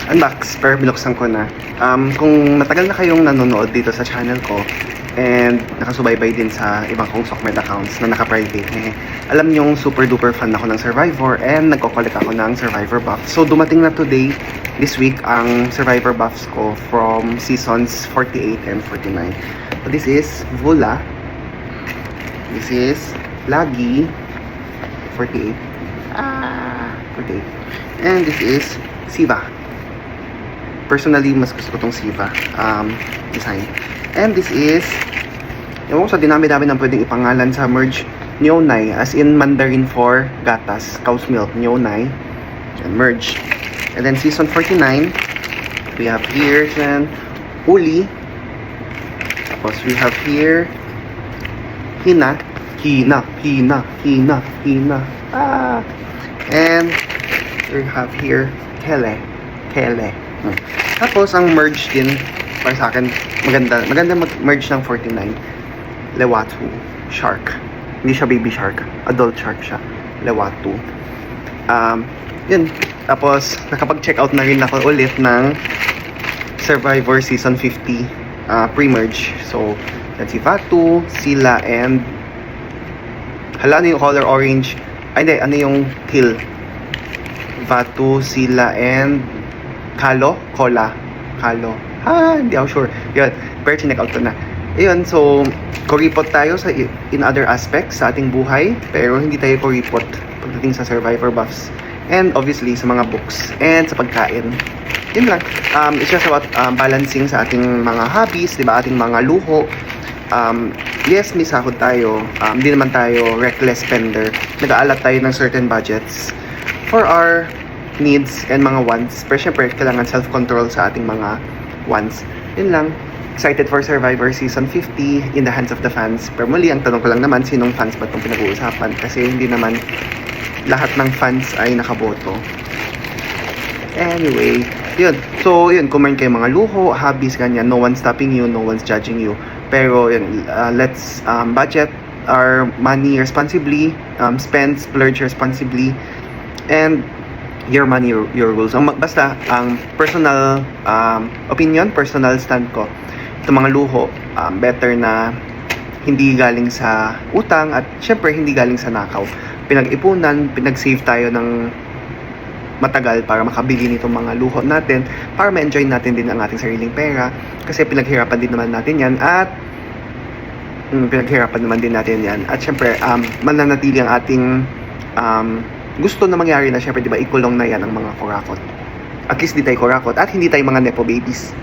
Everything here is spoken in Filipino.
unbox, pero binuksan ko na. Kung matagal na kayong nanonood dito sa channel ko, and nakasubaybay din sa ibang kong Sokmed accounts na naka-private, alam nyong super duper fan ako ng Survivor, and nagko-collect ako ng Survivor buffs. So dumating na today, this week, ang Survivor buffs ko from seasons 48 and 49. So this is Vula, this is Lagi, 48, 48, and this is Siva. Personally, mas gusto ko tong Siva design. And this is, ewan ko sa dinami-dami ng pwedeng ipangalan sa merge, Nyonai, as in Mandarin for gatas, cow's milk, Nyonai, and merge. And then season 49, we have here, Uli. Tapos we have here, Hina. And we have here, Kele. Tapos ang merge din, para sa akin, maganda mag-merge ng 49. Lewatu, shark. Hindi siya baby shark, adult shark siya. Lewatu. Yun. Tapos, nakapag-check out na rin ako ulit ng Survivor Season 50 pre-merge. So, yan si Vatu, Sila, and hala, ano yung color orange? Ay, hindi, ano yung kill? Vatu, Sila, and Kalo? Hindi ako sure. Yun, pero chinek out ko na. Ayun, so, kuripot tayo sa in other aspects sa ating buhay, pero hindi tayo kuripot pagdating sa Survivor buffs. And obviously, sa mga books, and sa pagkain. Yun lang. It's just about balancing sa ating mga hobbies, diba? Ating mga luho. Yes, may sahod tayo. Hindi naman tayo reckless spender. Nag-aalat tayo ng certain budgets for our needs and mga wants. Pero syempre, kailangan self-control sa ating mga wants. Yun lang. Excited for Survivor Season 50 in the hands of the fans. Pero muli, ang tanong ko lang naman, sinong fans ba itong pinag-uusapan? Kasi hindi naman lahat ng fans ay nakaboto. Anyway, yun. So, yun, kung meron kayo mga luho, hobbies, ganyan, no one's stopping you, no one's judging you. Pero, yun, let's budget our money responsibly, spend, splurge responsibly, and your money, your rules. Basta, ang personal opinion, personal stand ko, itong mga luho, better na hindi galing sa utang at syempre hindi galing sa nakaw. Pinag-ipunan, pinag-save tayo ng matagal para makabili nitong mga luho natin, para ma-enjoy natin din ang ating sariling pera, kasi pinaghirapan din naman natin yan, at syempre mananatili ang ating gusto na mangyari na syempre, diba, ikulong na yan ang mga kurakot. At least di tayo kurakot at hindi tayo mga nepo babies.